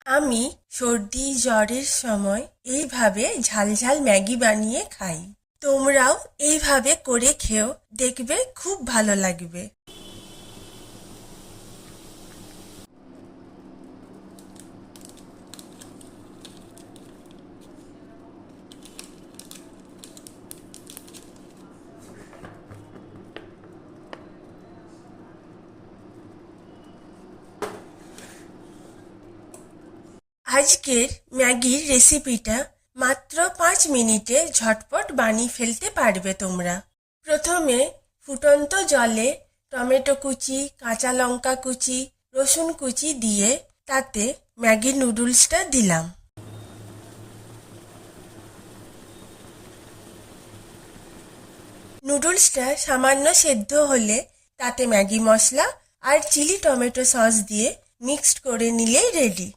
আমি সর্দি জ্বরের সময় এইভাবে ঝালঝাল ম্যাগি বানিয়ে খাই। তোমরাও এইভাবে করে খেও, দেখবে খুব ভালো লাগবে। আজকের ম্যাগির রেসিপিটা মাত্র 5 মিনিটে ঝটপট বানিয়ে ফেলতে পারবে তোমরা। প্রথমে ফুটন্ত জলে টমেটো কুচি, কাঁচা লঙ্কা কুচি, রসুন কুচি দিয়ে তাতে ম্যাগি নুডলসটা দিলাম। নুডলসটা সামান্য সেদ্ধ হলে তাতে ম্যাগি মশলা আর চিলি টমেটো সস দিয়ে মিক্সড করে নিলেই রেডি।